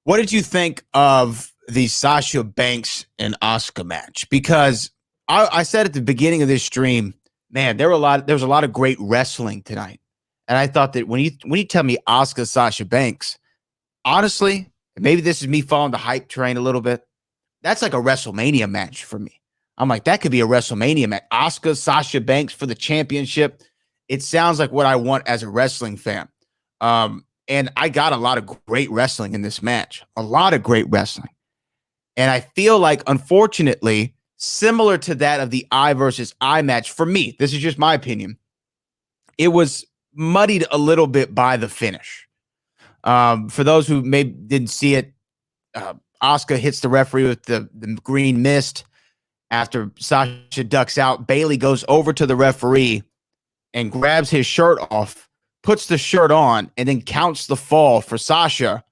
What did you think of the Sasha Banks and Asuka match? Because I said at the beginning of this stream, man, there was a lot of great wrestling tonight. And I thought that when you tell me Asuka, Sasha Banks, honestly, maybe this is me following the hype train a little bit. That's like a WrestleMania match for me. I'm like, that could be a WrestleMania match. Asuka, Sasha Banks for the championship. It sounds like what I want as a wrestling fan. And I got a lot of great wrestling in this match, a lot of great wrestling. And I feel like, unfortunately, similar to that of the I versus I match, for me, this is just my opinion, it was muddied a little bit by the finish. For those who maybe didn't see it, Asuka hits the referee with the green mist. After Sasha ducks out, Bayley goes over to the referee and grabs his shirt off, puts the shirt on, and then counts the fall for Sasha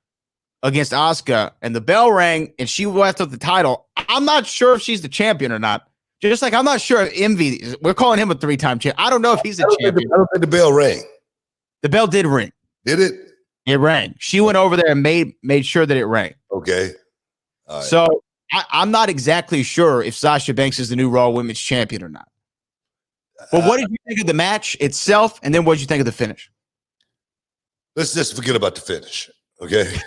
against Asuka. And the bell rang, and she left up the title. I'm not sure if she's the champion or not. Just like I'm not sure if Envy, we're calling him a 3-time champion. I don't know if he's a champion. I don't think the bell rang. The bell did ring. Did it? It rang. She went over there and made sure that it rang. Okay. All right. So I'm not exactly sure if Sasha Banks is the new Raw Women's Champion or not. But what did you think of the match itself, and then what did you think of the finish? Let's just forget about the finish, okay?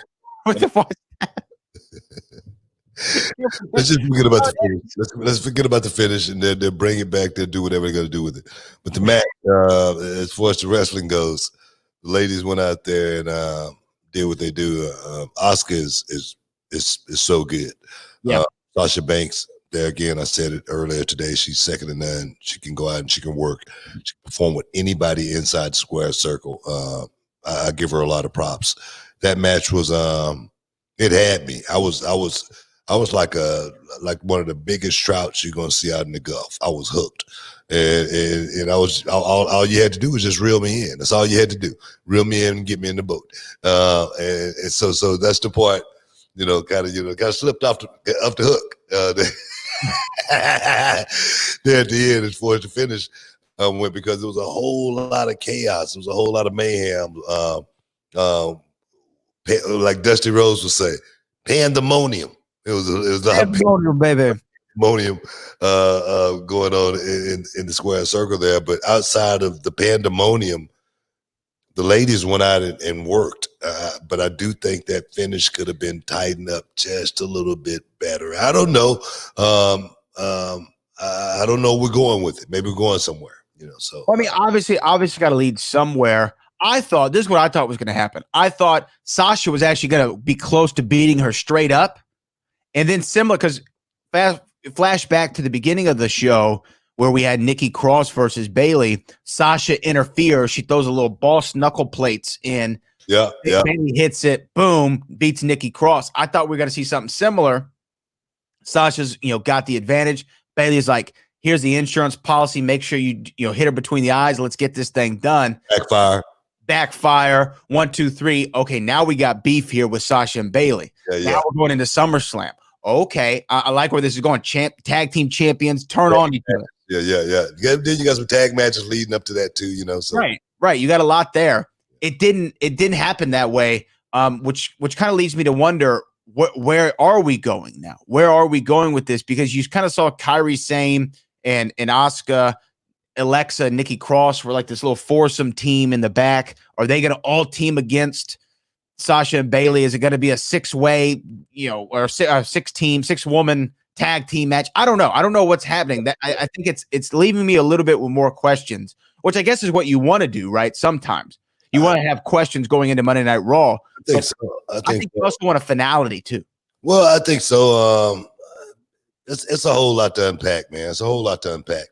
What the fuck? Let's just forget about the finish. Let's forget about the finish, and then they'll bring it back. They'll do whatever they're going to do with it. But the match, as far as the wrestling goes, the ladies went out there and did what they do. Asuka is so good. Yeah. Sasha Banks, there again, I said it earlier today, she's second to none. She can go out and she can work. She can perform with anybody inside the square circle. I give her a lot of props. That match was it had me. I was like one of the biggest trouts you're gonna see out in the Gulf. I was hooked. And I was all you had to do was just reel me in. That's all you had to do. Reel me in and get me in the boat. And so that's the part, kind of slipped off the hook. There at the end, as far as the finish went, because there was a whole lot of chaos. There was a whole lot of mayhem. Like Dusty Rhodes would say, pandemonium. It was Pandemonium, baby. Pandemonium going on in the square circle there. But outside of the pandemonium, the ladies went out and worked. But I do think that finish could have been tightened up just a little bit better. I don't know. I don't know where we're going with it. Maybe we're going somewhere, So Well, I mean, obviously got to lead somewhere. I thought this is what I thought was going to happen. I thought Sasha was actually going to be close to beating her straight up, and then similar because flashback to the beginning of the show where we had Nikki Cross versus Bayley. Sasha interferes. She throws a little boss knuckle plates in. Yeah. Bayley hits it. Boom, beats Nikki Cross. I thought we were going to see something similar. Sasha's got the advantage. Bayley's like, here's the insurance policy. Make sure you hit her between the eyes. Let's get this thing done. Backfire. 1, 2, 3. Okay, now we got beef here with Sasha and Bayley. Now we're going into SummerSlam. Okay, I like where this is going. Tag team champions turn on each other. Yeah. Then you got some tag matches leading up to that too. So. Right. You got a lot there. It didn't happen that way. Which kind of leads me to wonder where are we going now? Where are we going with this? Because you kind of saw Kairi Sane and Asuka, Alexa, Nikki Cross were like this little foursome team in the back. Are they going to all team against Sasha and Bayley? Is it going to be a 6-way, or a 6-woman tag team match? I don't know. I don't know what's happening. That I think it's leaving me a little bit with more questions, which I guess is what you want to do, right? Sometimes you want to have questions going into Monday Night Raw. I think so. I think you also want a finality too. Well, I think so. It's a whole lot to unpack, man. It's a whole lot to unpack.